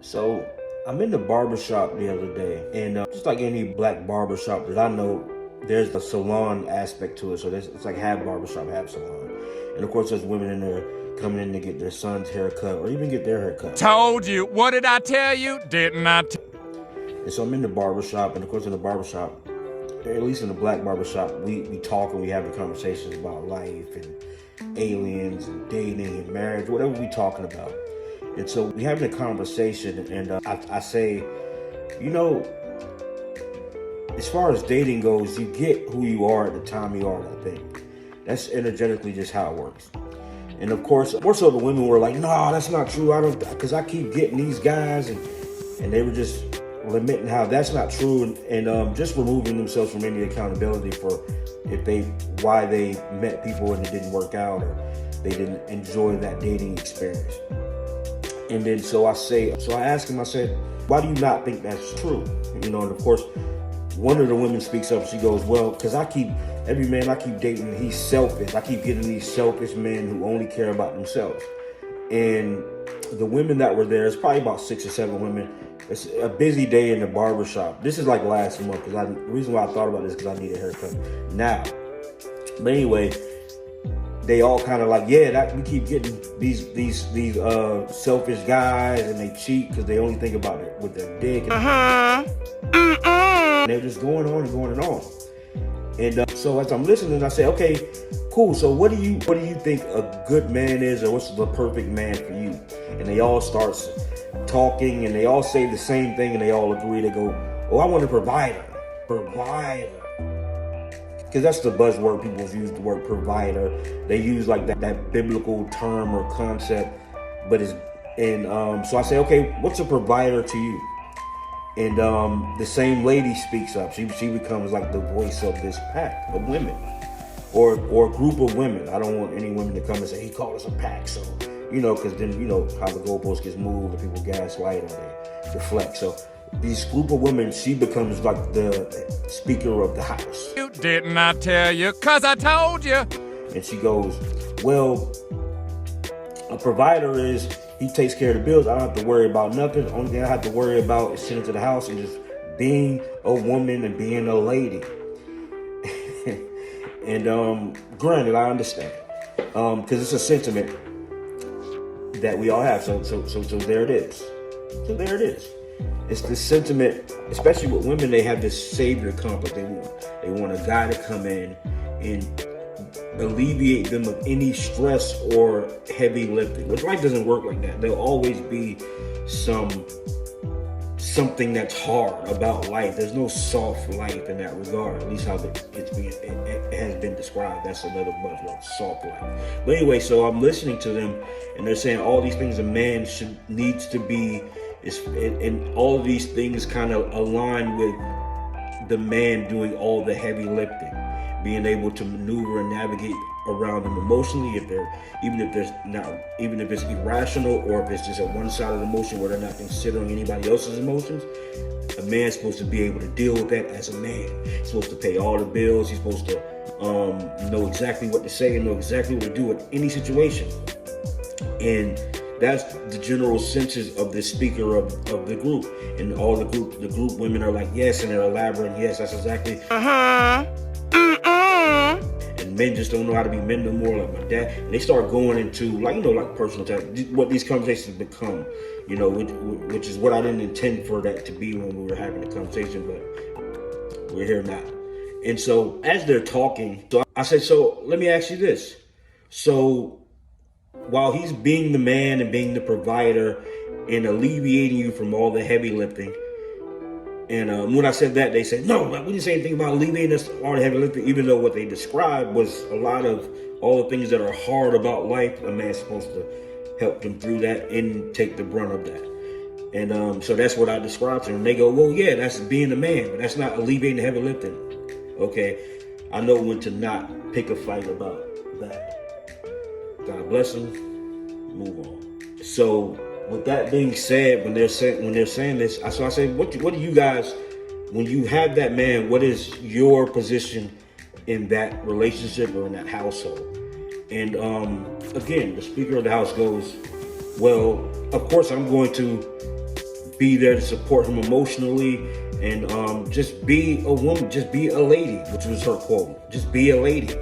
So I'm in the barbershop the other day, and just like any black barbershop that I know, there's a salon aspect to it. So it's like half barbershop, half salon. And of course, there's women in there coming in to get their son's haircut or even get their haircut. Told you. What did I tell you? Didn't I? And so I'm in the barbershop, and of course, in the barbershop, at least in the black barbershop, we talk and we have the conversations about life and aliens and dating and marriage, whatever we talking about. And so we having a conversation, and I say, you know, as far as dating goes, you get who you are at the time you are, I think. That's energetically just how it works. And of course, more so the women were like, no, that's not true. Because I keep getting these guys, and they were just lamenting how that's not true, and just removing themselves from any accountability for why they met people and it didn't work out, or they didn't enjoy that dating experience. And then so I asked him, I said, why do you not think that's true? You know, and of course, one of the women speaks up. She goes, well, because every man I keep dating, he's selfish. I keep getting these selfish men who only care about themselves. And the women that were there, it's probably about 6 or 7 women. It's a busy day in the barbershop. This is like last month, because the reason why I thought about this is because I need a haircut now. But anyway, they all kind of like, yeah, we keep getting these selfish guys, and they cheat because they only think about it with their dick. And they're just going on and going on. And so as I'm listening, I say, okay, cool. So what do you think a good man is, or what's the perfect man for you? And they all start talking, and they all say the same thing, and they all agree. They go, oh, I want a provider. Because that's the buzzword people use, the word provider. They use like that biblical term or concept, but so I say, okay, what's a provider to you? And the same lady speaks up. She becomes like the voice of this pack of women, or a group of women. I don't want any women to come and say he called us a pack. So because then how the goalpost gets moved and people gaslight or they deflect. So these group of women, she becomes like the speaker of the house. Didn't I tell you? 'Cause I told you. And she goes, well, a provider is, he takes care of the bills. I don't have to worry about nothing. The only thing I have to worry about is sitting to the house and just being a woman and being a lady. And granted, I understand, because it's a sentiment that we all have. So there it is. So there it is. It's the sentiment, especially with women. They have this savior complex. They want a guy to come in and alleviate them of any stress or heavy lifting. But life doesn't work like that. There'll always be something that's hard about life. There's no soft life in that regard, at least how it has been described. That's another buzzword, soft life. But anyway, so I'm listening to them, and they're saying all these things a man needs to be, and all of these things kind of align with the man doing all the heavy lifting, being able to maneuver and navigate around them emotionally, even if it's irrational, or if it's just a one-sided emotion where they're not considering anybody else's emotions. A man's supposed to be able to deal with that as a man. He's supposed to pay all the bills. He's supposed to know exactly what to say and know exactly what to do in any situation. And that's the general senses of the speaker of the group. And all the group women are like, yes, and they're elaborating, yes, that's exactly. And men just don't know how to be men no more, like my dad. And they start going into like personal attack, what these conversations become, which is what I didn't intend for that to be when we were having the conversation, but we're here now. And so as they're talking, so I said, so let me ask you this. So while he's being the man and being the provider and alleviating you from all the heavy lifting, and when I said that, they said, no, we didn't say anything about alleviating us all the heavy lifting, even though what they described was a lot of all the things that are hard about life. A man's supposed to help them through that and take the brunt of that. And so that's what I described to them. They go, well, yeah, that's being a man, but that's not alleviating the heavy lifting. Okay, I know when to not pick a fight about that. God bless them. Move on. So with that being said, when they're saying this, so I say, what do you guys, when you have that man, what is your position in that relationship or in that household? And again, the speaker of the house goes, well, of course I'm going to be there to support him emotionally, and just be a woman, just be a lady, which was her quote. Just be a lady.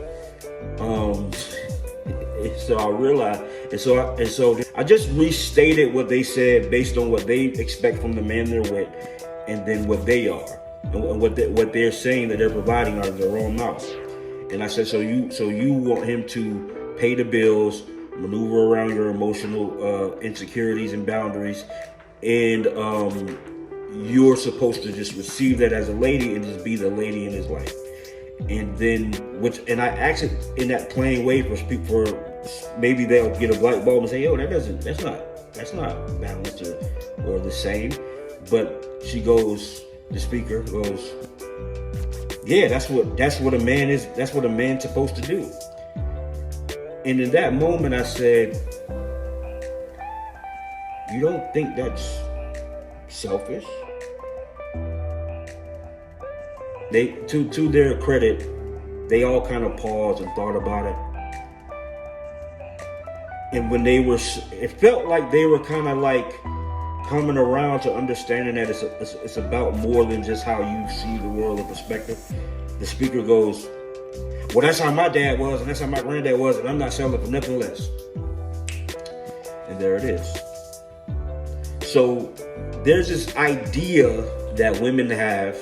So I realized, and so I just restated what they said based on what they expect from the man they're with, and then what they are, and what they're saying that they're providing out of their own mouth. And I said, so you want him to pay the bills, maneuver around your emotional insecurities and boundaries, and you're supposed to just receive that as a lady and just be the lady in his life. And then, I asked it in that plain way for maybe they'll get a light bulb and say, yo, that's not balanced or the same. But the speaker goes, yeah, that's what a man is. That's what a man's supposed to do. And in that moment, I said, you don't think that's selfish? To their credit, they all kind of paused and thought about it. And when it felt like they were kind of like coming around to understanding that it's about more than just how you see the world or perspective. The speaker goes, well, that's how my dad was, and that's how my granddad was, and I'm not selling for nothing less. And there it is. So there's this idea that women have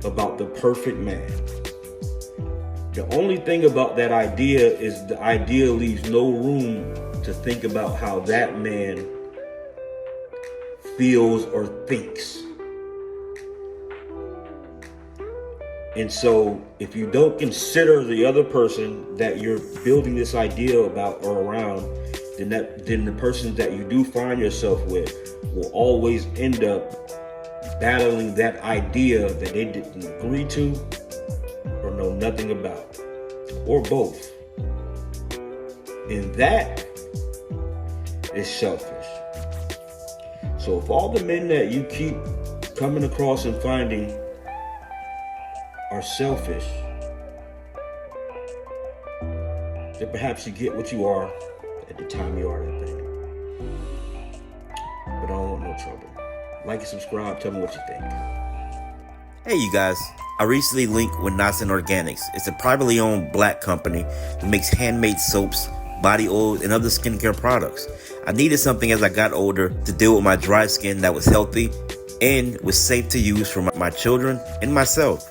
about the perfect man. The only thing about that idea is the idea leaves no room to think about how that man feels or thinks. And so if you don't consider the other person that you're building this idea about or around, then the person that you do find yourself with will always end up battling that idea that they didn't agree to or know nothing about, or both. And that is selfish. So if all the men that you keep coming across and finding are selfish, then perhaps you get what you are at the time you are that thing. But I don't want no trouble. Like and subscribe. Tell me what you think. Hey, you guys. I recently linked with Jus'Black Organics. It's a privately owned black company that makes handmade soaps, body oils, and other skincare products. I needed something as I got older to deal with my dry skin that was healthy and was safe to use for my children and myself.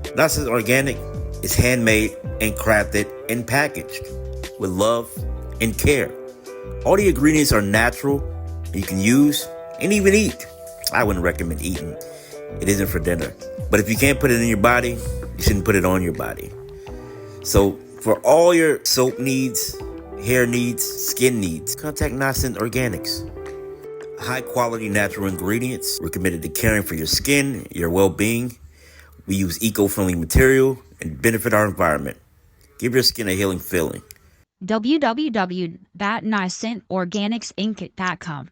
Jus'Black Organic is handmade and crafted and packaged with love and care. All the ingredients are natural, you can use and even eat. I wouldn't recommend eating. It isn't for dinner. But if you can't put it in your body, you shouldn't put it on your body. So for all your soap needs, hair needs, skin needs, contact Jus'Black Organics. High quality natural ingredients. We're committed to caring for your skin, your well-being. We use eco-friendly material and benefit our environment. Give your skin a healing feeling. www.jus'Organicsinc.com